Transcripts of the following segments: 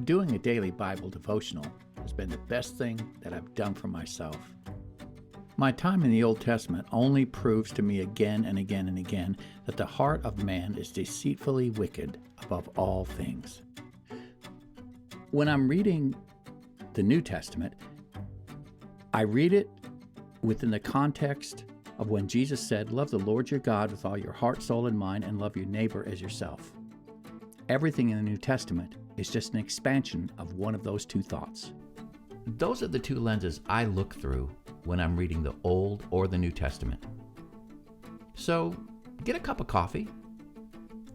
Doing a daily Bible devotional has been the best thing that I've done for myself. My time in the Old Testament only proves to me again and again and again that the heart of man is deceitfully wicked above all things. When I'm reading the New Testament, I read it within the context of when Jesus said, "Love the Lord your God with all your heart, soul, and mind, and love your neighbor as yourself." Everything in the New Testament is just an expansion of one of those two thoughts. Those are the two lenses I look through when I'm reading the Old or the New Testament. So get a cup of coffee,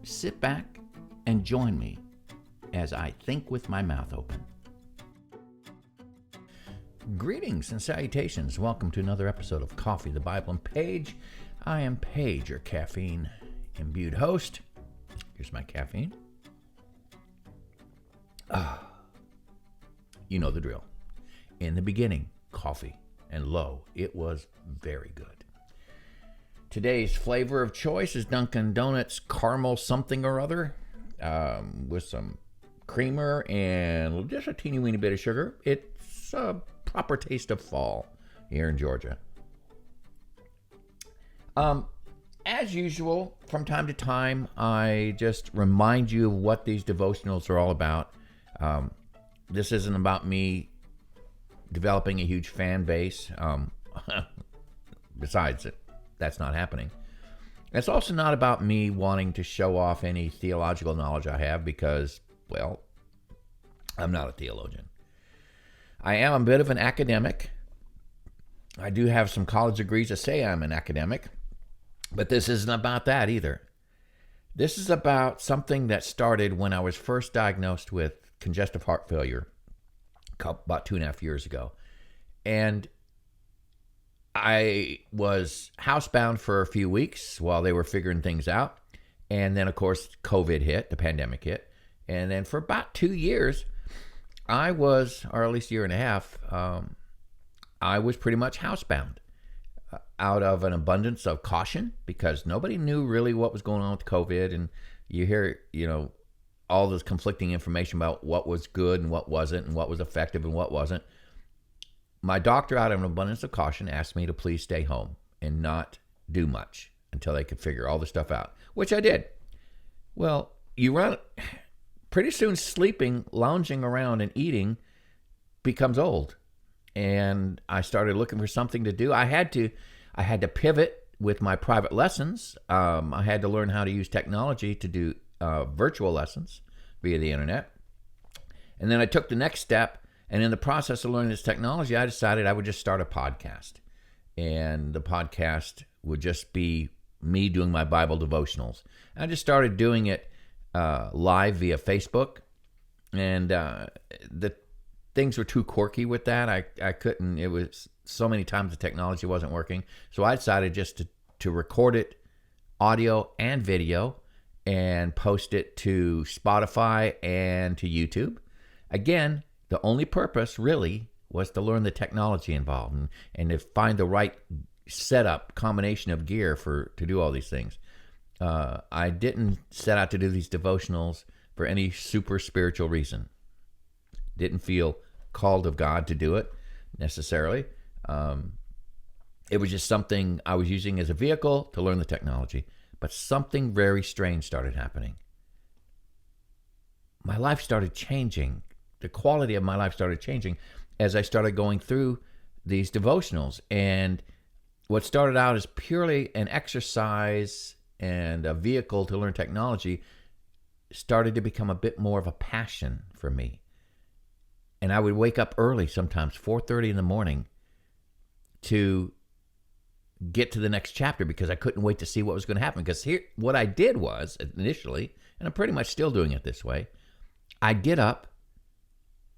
sit back, and join me as I think with my mouth open. Greetings and salutations. Welcome to another episode of Coffee, the Bible, and Paige. I am Paige, your caffeine-imbued host. Here's my caffeine. You know the drill. In the beginning, coffee, and lo, it was very good. Today's flavor of choice is Dunkin' Donuts caramel something or other with some creamer and just a teeny weeny bit of sugar. It's a proper taste of fall here in Georgia. As usual, from time to time, I just remind you of what these devotionals are all about. This isn't about me developing a huge fan base. Besides, that's not happening. It's also not about me wanting to show off any theological knowledge I have because, well, I'm not a theologian. I am a bit of an academic. I do have some college degrees that say I'm an academic, but this isn't about that either. This is about something that started when I was first diagnosed with congestive heart failure about 2.5 years ago. And I was housebound for a few weeks while they were figuring things out. And then, of course, COVID hit, the pandemic hit. And then for about 2 years, I was, or at least a year and a half, I was pretty much housebound out of an abundance of caution because nobody knew really what was going on with COVID. And you hear, all this conflicting information about what was good and what wasn't and what was effective and what wasn't. My doctor, out of an abundance of caution, asked me to please stay home and not do much until they could figure all the stuff out, which I did. Well, pretty soon sleeping, lounging around, and eating becomes old. And I started looking for something to do. I had to pivot with my private lessons. I had to learn how to use technology to do virtual lessons via the internet. And then I took the next step. And in the process of learning this technology, I decided I would just start a podcast. And the podcast would just be me doing my Bible devotionals. And I just started doing it live via Facebook. And the things were too quirky with that. I couldn't, it was so many times the technology wasn't working. So I decided just to record it, audio and video, and post it to Spotify and to YouTube. Again, the only purpose really was to learn the technology involved and to find the right setup, combination of gear to do all these things. I didn't set out to do these devotionals for any super spiritual reason. Didn't feel called of God to do it necessarily. It was just something I was using as a vehicle to learn the technology. But something very strange started happening. My life started changing. The quality of my life started changing as I started going through these devotionals. And what started out as purely an exercise and a vehicle to learn technology started to become a bit more of a passion for me. And I would wake up early, sometimes 4:30 in the morning, to get to the next chapter because I couldn't wait to see what was going to happen. Because here, what I did was initially, and I'm pretty much still doing it this way, I'd get up,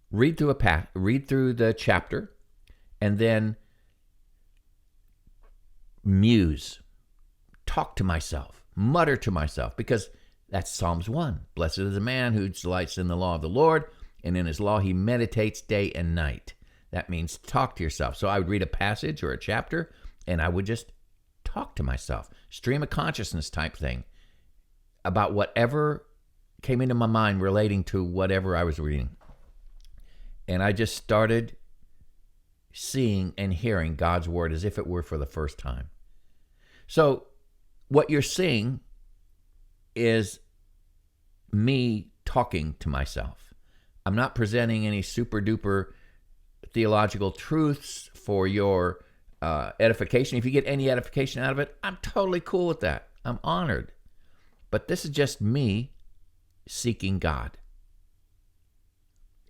read through the chapter, and then muse, talk to myself, mutter to myself, because that's Psalms 1. Blessed is the man who delights in the law of the Lord, and in his law he meditates day and night. That means talk to yourself. So I would read a passage or a chapter, and I would just talk to myself, stream of consciousness type thing about whatever came into my mind relating to whatever I was reading. And I just started seeing and hearing God's word as if it were for the first time. So what you're seeing is me talking to myself. I'm not presenting any super duper theological truths for your edification. If you get any edification out of it, I'm totally cool with that. I'm honored. But this is just me seeking God.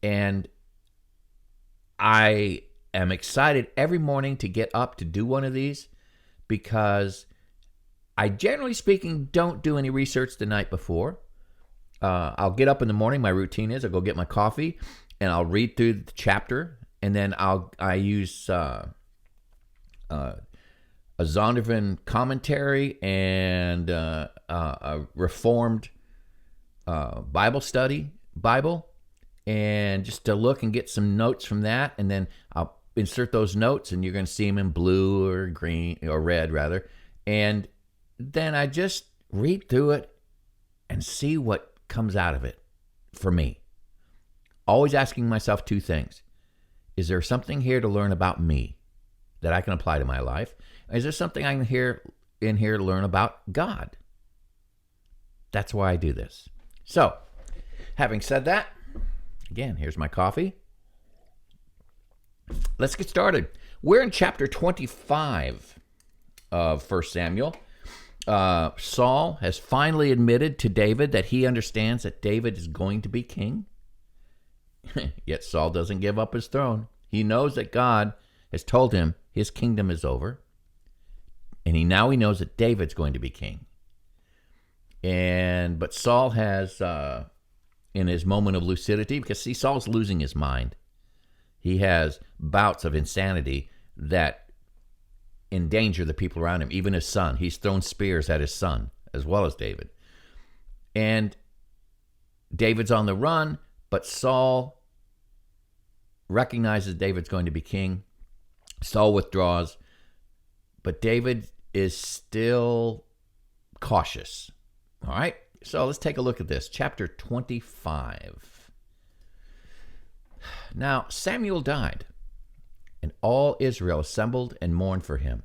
And I am excited every morning to get up to do one of these because I, generally speaking, don't do any research the night before. I'll get up in the morning. My routine is I'll go get my coffee and I'll read through the chapter, and then I use a Zondervan commentary and a Reformed Bible, and just to look and get some notes from that, and then I'll insert those notes, and you're going to see them in blue or green or red rather, and then I just read through it and see what comes out of it for me. Always asking myself two things. Is there something here to learn about me that I can apply to my life? Is there something I can in here to learn about God? That's why I do this. So, having said that, again, here's my coffee. Let's get started. We're in chapter 25 of 1 Samuel. Saul has finally admitted to David that he understands that David is going to be king. Yet Saul doesn't give up his throne. He knows that God has told him his kingdom is over. And he knows that David's going to be king. But Saul has, in his moment of lucidity, because see, Saul's losing his mind. He has bouts of insanity that endanger the people around him, even his son. He's thrown spears at his son, as well as David. And David's on the run, but Saul recognizes David's going to be king. Saul withdraws, but David is still cautious. All right, so let's take a look at this. Chapter 25. Now, Samuel died, and all Israel assembled and mourned for him,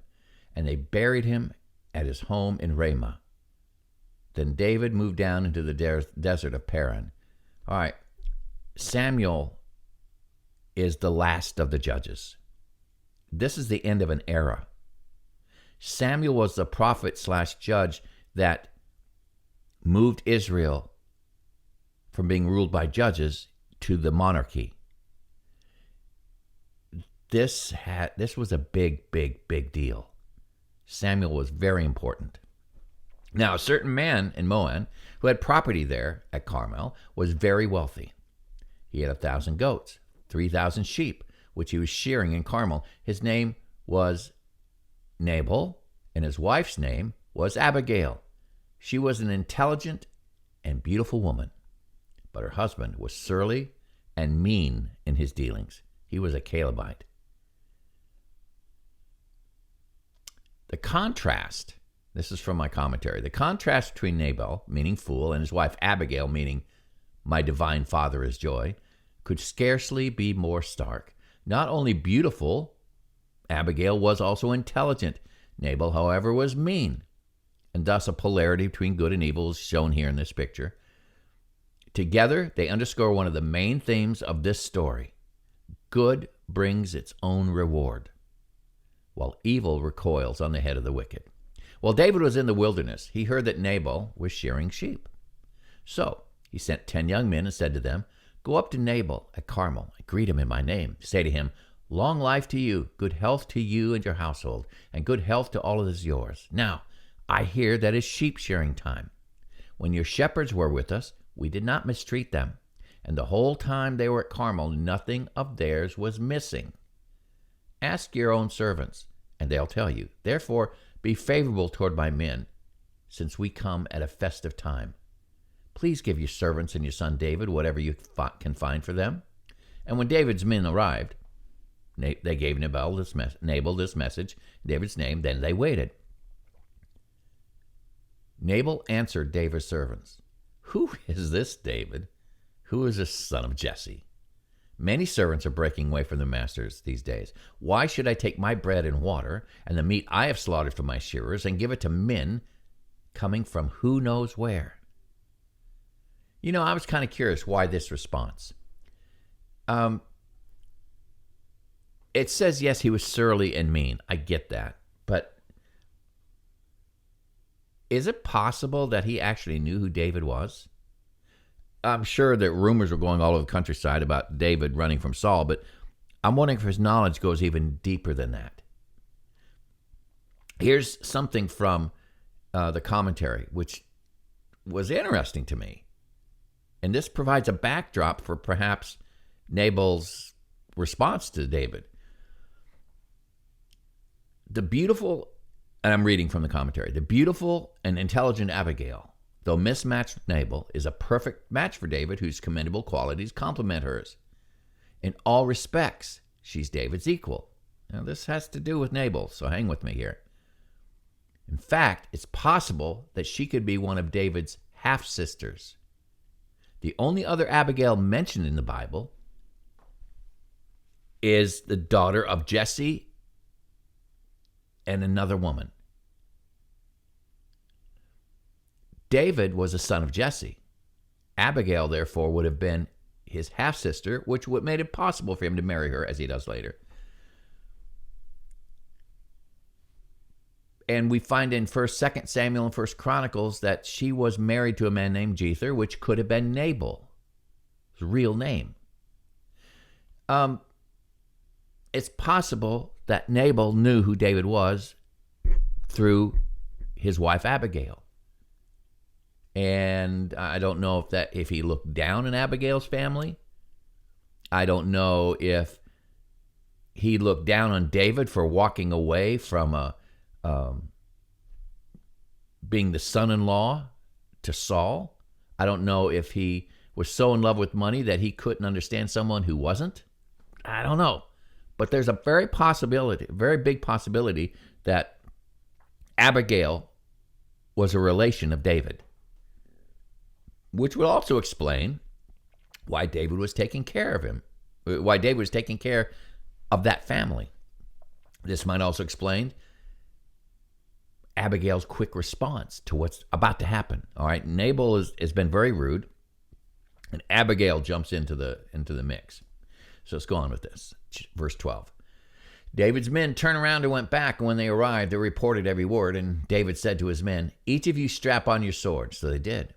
and they buried him at his home in Ramah. Then David moved down into the desert of Paran. All right, Samuel is the last of the judges. This is the end of an era. Samuel was the prophet/judge that moved Israel from being ruled by judges to the monarchy. This was a big, big, big deal. Samuel was very important. Now, a certain man in Moab who had property there at Carmel was very wealthy. He had 1,000 goats, 3,000 sheep, which he was shearing in Carmel. His name was Nabal, and his wife's name was Abigail. She was an intelligent and beautiful woman, but her husband was surly and mean in his dealings. He was a Calebite. The contrast, this is from my commentary, the contrast between Nabal, meaning fool, and his wife Abigail, meaning my divine father is joy, could scarcely be more stark. Not only beautiful, Abigail was also intelligent. Nabal, however, was mean, and thus a polarity between good and evil is shown here in this picture. Together, they underscore one of the main themes of this story. Good brings its own reward, while evil recoils on the head of the wicked. While David was in the wilderness, he heard that Nabal was shearing sheep. So he sent 10 young men and said to them, "Go up to Nabal at Carmel and greet him in my name. Say to him, 'Long life to you, good health to you and your household, and good health to all that is yours. Now, I hear that it's sheep shearing time. When your shepherds were with us, we did not mistreat them, and the whole time they were at Carmel, nothing of theirs was missing. Ask your own servants, and they'll tell you. Therefore, be favorable toward my men, since we come at a festive time. Please give your servants and your son David whatever you can find for them.' And when David's men arrived, they gave Nabal this message, David's name. Then they waited. Nabal answered David's servants, 'Who is this David? Who is this son of Jesse? Many servants are breaking away from their masters these days. Why should I take my bread and water and the meat I have slaughtered for my shearers and give it to men coming from who knows where? You know, I was kind of curious why this response. It says, yes, he was surly and mean. I get that. But is it possible that he actually knew who David was? I'm sure that rumors were going all over the countryside about David running from Saul, but I'm wondering if his knowledge goes even deeper than that. Here's something from the commentary, which was interesting to me. And this provides a backdrop for perhaps Nabal's response to David. The beautiful, and I'm reading from the commentary, the beautiful and intelligent Abigail, though mismatched with Nabal, is a perfect match for David, whose commendable qualities complement hers. In all respects, she's David's equal. Now, this has to do with Nabal, so hang with me here. In fact, it's possible that she could be one of David's half-sisters. The only other Abigail mentioned in the Bible is the daughter of Jesse and another woman. David was a son of Jesse. Abigail, therefore, would have been his half-sister, which would have made it possible for him to marry her, as he does later. And we find in 2 Samuel and 1 Chronicles that she was married to a man named Jether, which could have been Nabal, his real name. It's possible that Nabal knew who David was through his wife Abigail. And I don't know if he looked down on Abigail's family. I don't know if he looked down on David for walking away from being the son-in-law to Saul. I don't know if he was so in love with money that he couldn't understand someone who wasn't. I don't know. But there's a very big possibility that Abigail was a relation of David, which would also explain why David was taking care of him, why David was taking care of that family. This might also explain Abigail's quick response to what's about to happen. All right, Nabal has been very rude, and Abigail jumps into the mix. So let's go on with this. Verse 12. David's men turned around and went back, and when they arrived, they reported every word, and David said to his men, "Each of you strap on your sword." So they did.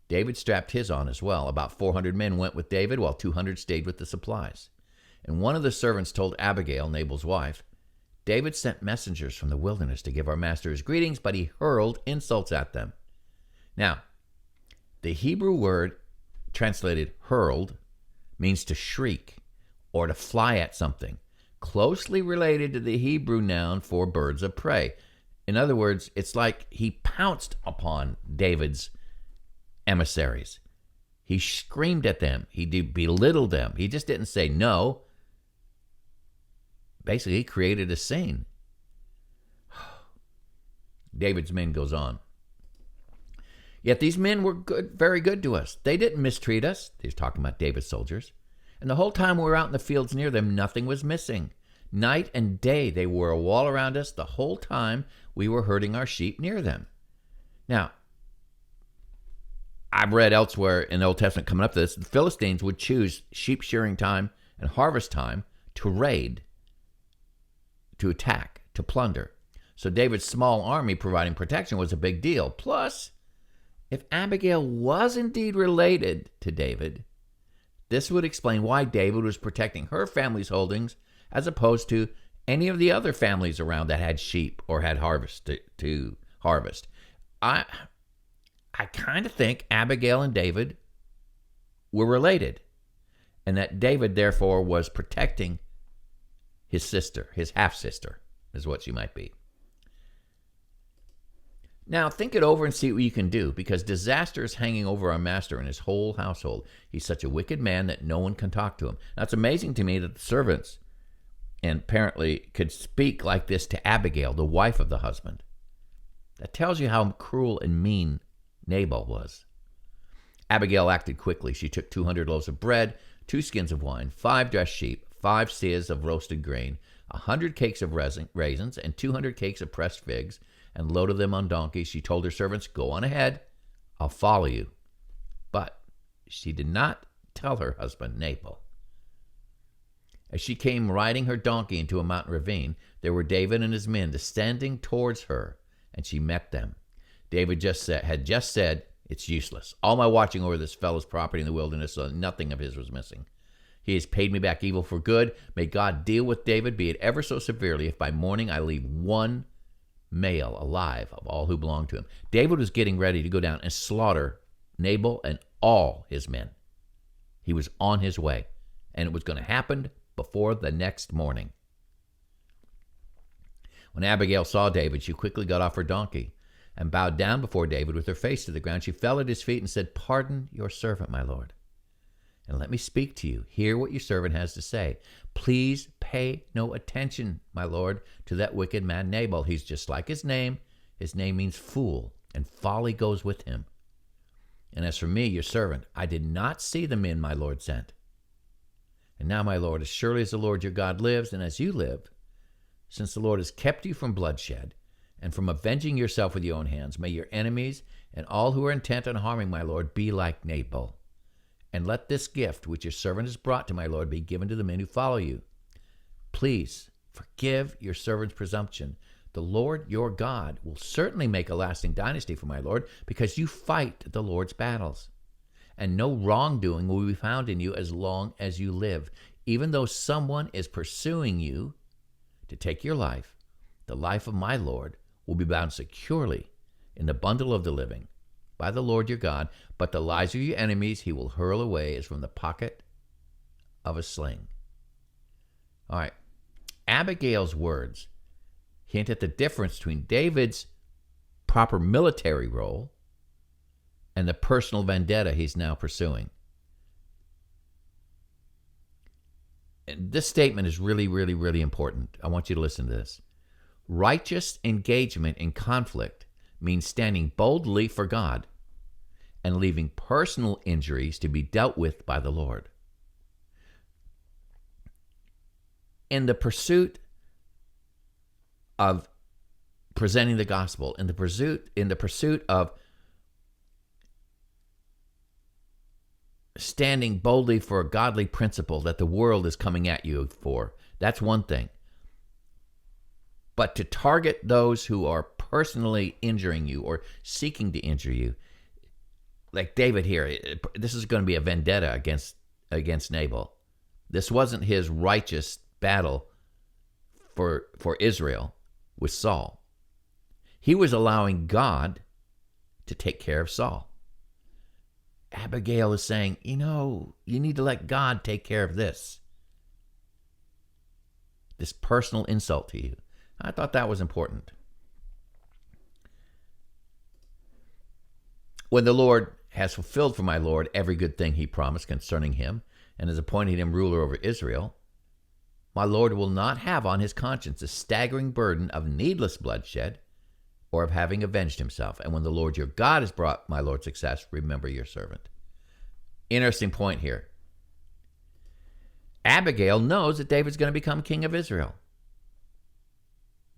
David strapped his on as well. About 400 men went with David, while 200 stayed with the supplies. And one of the servants told Abigail, Nabal's wife, "David sent messengers from the wilderness to give our master his greetings, but he hurled insults at them." Now, the Hebrew word translated hurled means to shriek or to fly at something, closely related to the Hebrew noun for birds of prey. In other words, it's like he pounced upon David's emissaries. He screamed at them. He belittled them. He just didn't say no. Basically, he created a scene. David's men goes on. "Yet these men were good, very good to us. They didn't mistreat us." He's talking about David's soldiers. "And the whole time we were out in the fields near them, nothing was missing. Night and day they wore a wall around us the whole time we were herding our sheep near them." Now, I've read elsewhere in the Old Testament coming up to this, the Philistines would choose sheep shearing time and harvest time to raid, to attack, to plunder. So David's small army providing protection was a big deal. Plus, if Abigail was indeed related to David, this would explain why David was protecting her family's holdings as opposed to any of the other families around that had sheep or had harvest to harvest. I kind of think Abigail and David were related, and that David, therefore, was protecting his sister, his half-sister, is what she might be. Now, think it over and see what you can do, because disaster is hanging over our master and his whole household. He's such a wicked man that no one can talk to him. Now, it's amazing to me that the servants, and apparently, could speak like this to Abigail, the wife of the husband. That tells you how cruel and mean Nabal was. Abigail acted quickly. She took 200 loaves of bread, 2 skins of wine, 5 dressed sheep, 5 seahs of roasted grain, 100 cakes of raisins, and 200 cakes of pressed figs, and loaded them on donkeys. She told her servants, "Go on ahead. I'll follow you." But she did not tell her husband, Nabal. As she came riding her donkey into a mountain ravine, there were David and his men descending towards her, and she met them. David had just said, "It's useless. All my watching over this fellow's property in the wilderness, so nothing of his was missing. He has paid me back evil for good. May God deal with David, be it ever so severely, if by morning I leave one male alive of all who belong to him." David was getting ready to go down and slaughter Nabal and all his men. He was on his way, and it was going to happen before the next morning. When Abigail saw David, she quickly got off her donkey and bowed down before David with her face to the ground. She fell at his feet and said, "Pardon your servant, my lord, and let me speak to you. Hear what your servant has to say. Please pay no attention, my lord, to that wicked man Nabal. He's just like his name. His name means fool, and folly goes with him. And as for me, your servant, I did not see the men my lord sent. And now, my lord, as surely as the Lord your God lives, and as you live, since the Lord has kept you from bloodshed and from avenging yourself with your own hands, may your enemies and all who are intent on harming my lord be like Nabal. And let this gift which your servant has brought to my lord be given to the men who follow you. Please forgive your servant's presumption. The Lord your God will certainly make a lasting dynasty for my lord, because you fight the Lord's battles. And no wrongdoing will be found in you as long as you live. Even though someone is pursuing you to take your life, the life of my Lord will be bound securely in the bundle of the living by the Lord your God, but the lives of your enemies he will hurl away as from the pocket of a sling." All right. Abigail's words hint at the difference between David's proper military role and the personal vendetta he's now pursuing. And this statement is really, really, really important. I want you to listen to this. Righteous engagement in conflict means standing boldly for God and leaving personal injuries to be dealt with by the Lord. In the pursuit of presenting the gospel, in the pursuit of standing boldly for a godly principle that the world is coming at you for, that's one thing. But to target those who are personally injuring you or seeking to injure you, like David here, this is going to be a vendetta against Nabal. This wasn't his righteous battle for Israel with Saul. He was allowing God to take care of Saul. Abigail is saying, you need to let God take care of this personal insult to you. I thought that was important. When the Lord has fulfilled for my Lord every good thing he promised concerning him and has appointed him ruler over Israel, my Lord will not have on his conscience a staggering burden of needless bloodshed or of having avenged himself. And when the Lord your God has brought my Lord success, remember your servant. Interesting point here. Abigail knows that David's going to become king of Israel.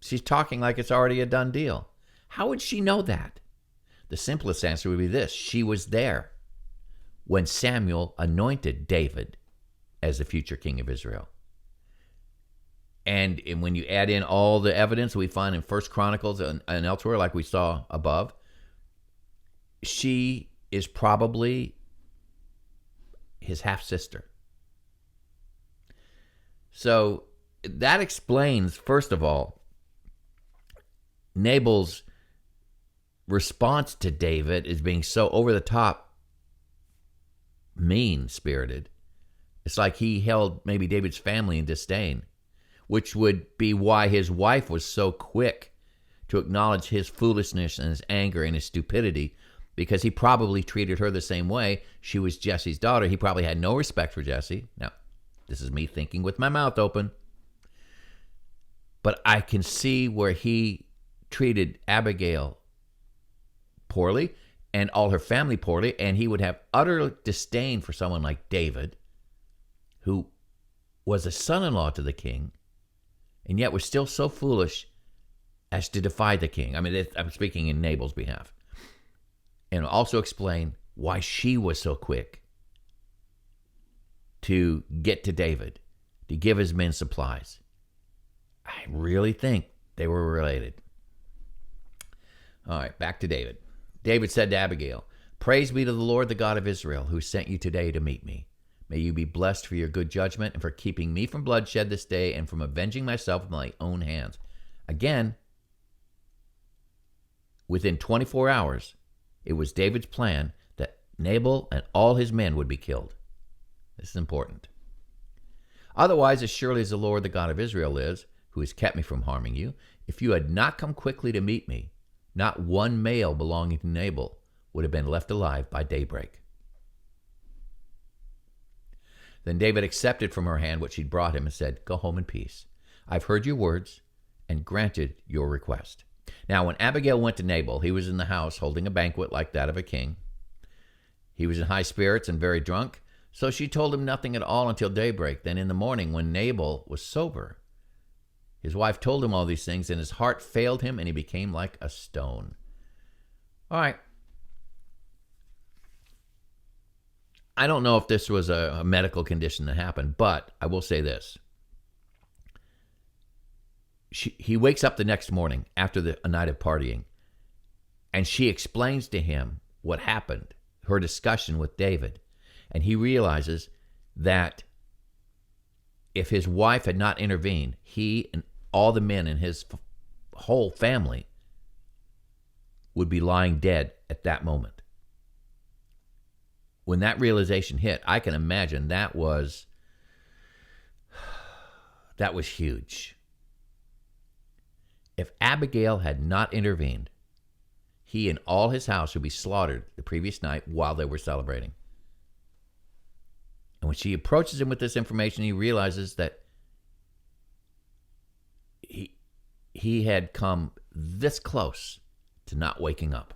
She's talking like it's already a done deal. How would she know that? The simplest answer would be this. She was there when Samuel anointed David as the future king of Israel. And when you add in all the evidence we find in 1 Chronicles and elsewhere, like we saw above, she is probably his half-sister. So that explains, first of all, Nabal's response to David as being so over-the-top mean-spirited. It's like he held maybe David's family in disdain, which would be why his wife was so quick to acknowledge his foolishness and his anger and his stupidity, because he probably treated her the same way. She was Jesse's daughter. He probably had no respect for Jesse. Now, this is me thinking with my mouth open. But I can see where he treated Abigail poorly, and all her family poorly, and he would have utter disdain for someone like David, who was a son-in-law to the king, and yet was still so foolish as to defy the king. I mean, I'm speaking in Nabal's behalf. And also explain why she was so quick to get to David, to give his men supplies. I really think they were related. All right, back to David. David said to Abigail, "Praise be to the Lord, the God of Israel, who sent you today to meet me. May you be blessed for your good judgment and for keeping me from bloodshed this day and from avenging myself with my own hands." Again, within 24 hours, it was David's plan that Nabal and all his men would be killed. This is important. "Otherwise, as surely as the Lord, the God of Israel lives, who has kept me from harming you, if you had not come quickly to meet me, not one male belonging to Nabal would have been left alive by daybreak." Then David accepted from her hand what she'd brought him and said, "Go home in peace. I've heard your words and granted your request." Now, when Abigail went to Nabal, he was in the house holding a banquet like that of a king. He was in high spirits and very drunk, so she told him nothing at all until daybreak. Then in the morning, when Nabal was sober, his wife told him all these things, and his heart failed him, and he became like a stone. All right. I don't know if this was a medical condition that happened, but I will say this. He wakes up the next morning after a night of partying, and she explains to him what happened, her discussion with David, and he realizes that if his wife had not intervened, he and all the men in his whole family would be lying dead at that moment. When that realization hit, I can imagine that was huge. If Abigail had not intervened, he and all his house would be slaughtered the previous night while they were celebrating. And when she approaches him with this information, he realizes that he had come this close to not waking up.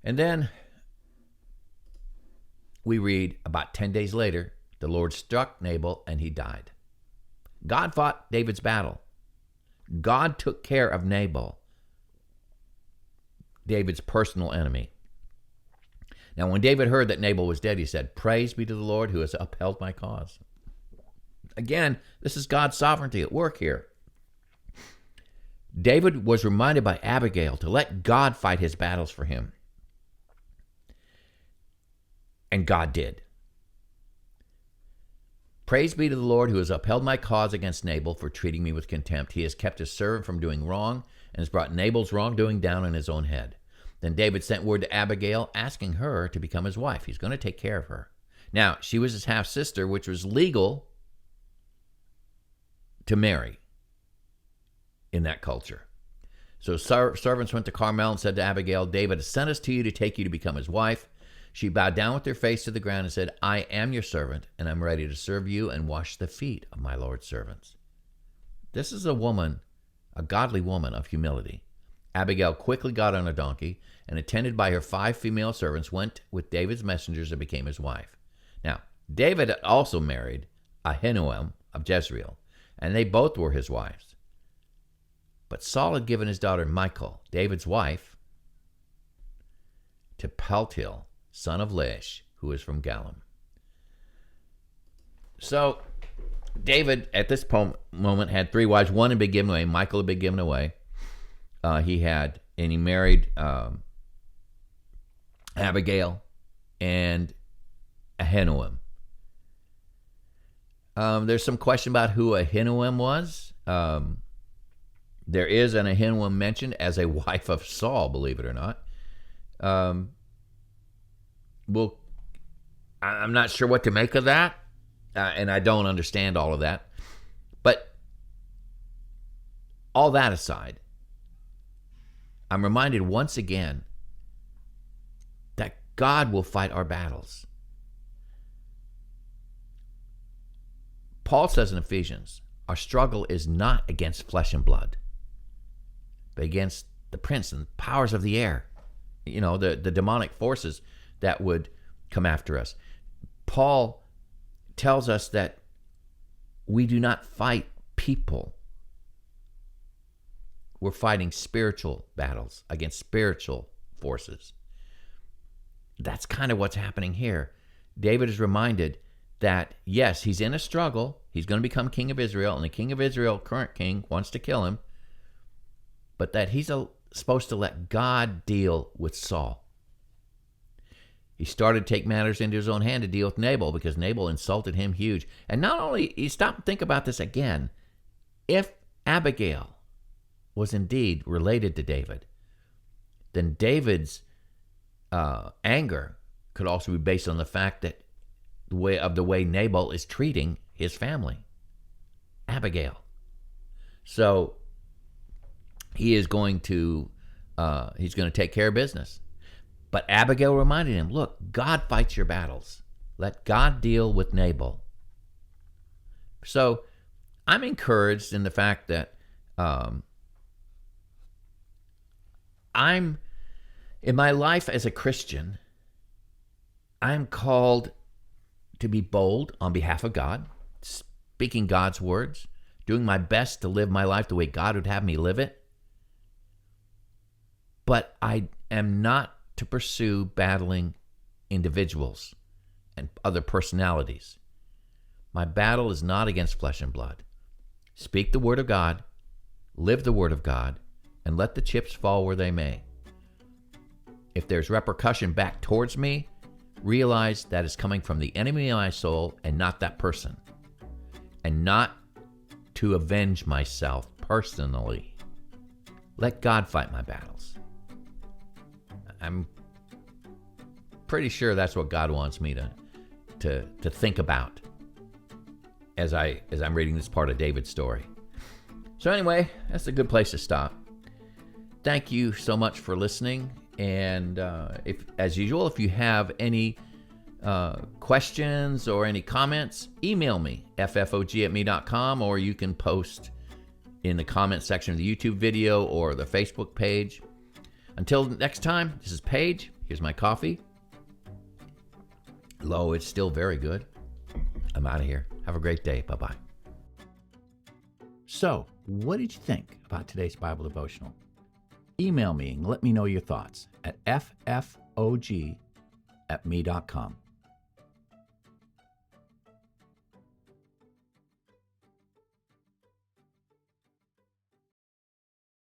And then we read about 10 days later, the Lord struck Nabal and he died. God fought David's battle. God took care of Nabal, David's personal enemy. Now, when David heard that Nabal was dead, he said, "Praise be to the Lord who has upheld my cause." Again, this is God's sovereignty at work here. David was reminded by Abigail to let God fight his battles for him. And God did. "Praise be to the Lord who has upheld my cause against Nabal for treating me with contempt. He has kept his servant from doing wrong and has brought Nabal's wrongdoing down on his own head." Then David sent word to Abigail asking her to become his wife. He's going to take care of her. Now, she was his half-sister, which was legal to marry in that culture. So servants went to Carmel and said to Abigail, "David has sent us to you to take you to become his wife." She bowed down with her face to the ground and said, "I am your servant, and I'm ready to serve you and wash the feet of my Lord's servants." This is a woman, a godly woman of humility. Abigail quickly got on a donkey and, attended by her 5 female servants, went with David's messengers and became his wife. Now, David had also married Ahinoam of Jezreel, and they both were his wives. But Saul had given his daughter Michal, David's wife, to Paltiel, son of Laish, who is from Galim. So David, at this moment, had 3 wives. One had been given away. Michal had been given away. He married Abigail and Ahinoam. There's some question about who Ahinoam was. There is an Ahinoam mentioned as a wife of Saul, believe it or not. I'm not sure what to make of that, and I don't understand all of that. But all that aside, I'm reminded once again that God will fight our battles. Paul says in Ephesians, our struggle is not against flesh and blood, but against the prince and powers of the air, the demonic forces that would come after us. Paul tells us that we do not fight people. We're fighting spiritual battles against spiritual forces. That's kind of what's happening here. David is reminded that, yes, he's in a struggle. He's going to become king of Israel, and the king of Israel, current king, wants to kill him, but that he's supposed to let God deal with Saul. He started to take matters into his own hand to deal with Nabal because Nabal insulted him huge. And not only, you stop and think about this again, if Abigail was indeed related to David, then David's anger could also be based on the fact that the way Nabal is treating his family, Abigail. So he is going to take care of business. But Abigail reminded him, look, God fights your battles. Let God deal with Nabal. So I'm encouraged in the fact that I'm, in my life as a Christian, I'm called to be bold on behalf of God, speaking God's words, doing my best to live my life the way God would have me live it. But I am not to pursue battling individuals and other personalities. My battle is not against flesh and blood. Speak the word of God, live the word of God, and let the chips fall where they may. If there's repercussion back towards me, realize that is coming from the enemy of my soul and not that person. And not to avenge myself personally. Let God fight my battles. I'm pretty sure that's what God wants me to think about as I'm reading this part of David's story. So anyway, that's a good place to stop. Thank you so much for listening. And if, as usual, if you have any questions or any comments, email me, ffog@me.com, or you can post in the comment section of the YouTube video or the Facebook page. Until next time, this is Paige. Here's my coffee. Lo, it's still very good. I'm out of here. Have a great day. Bye-bye. So, what did you think about today's Bible devotional? Email me and let me know your thoughts at ffog@me.com.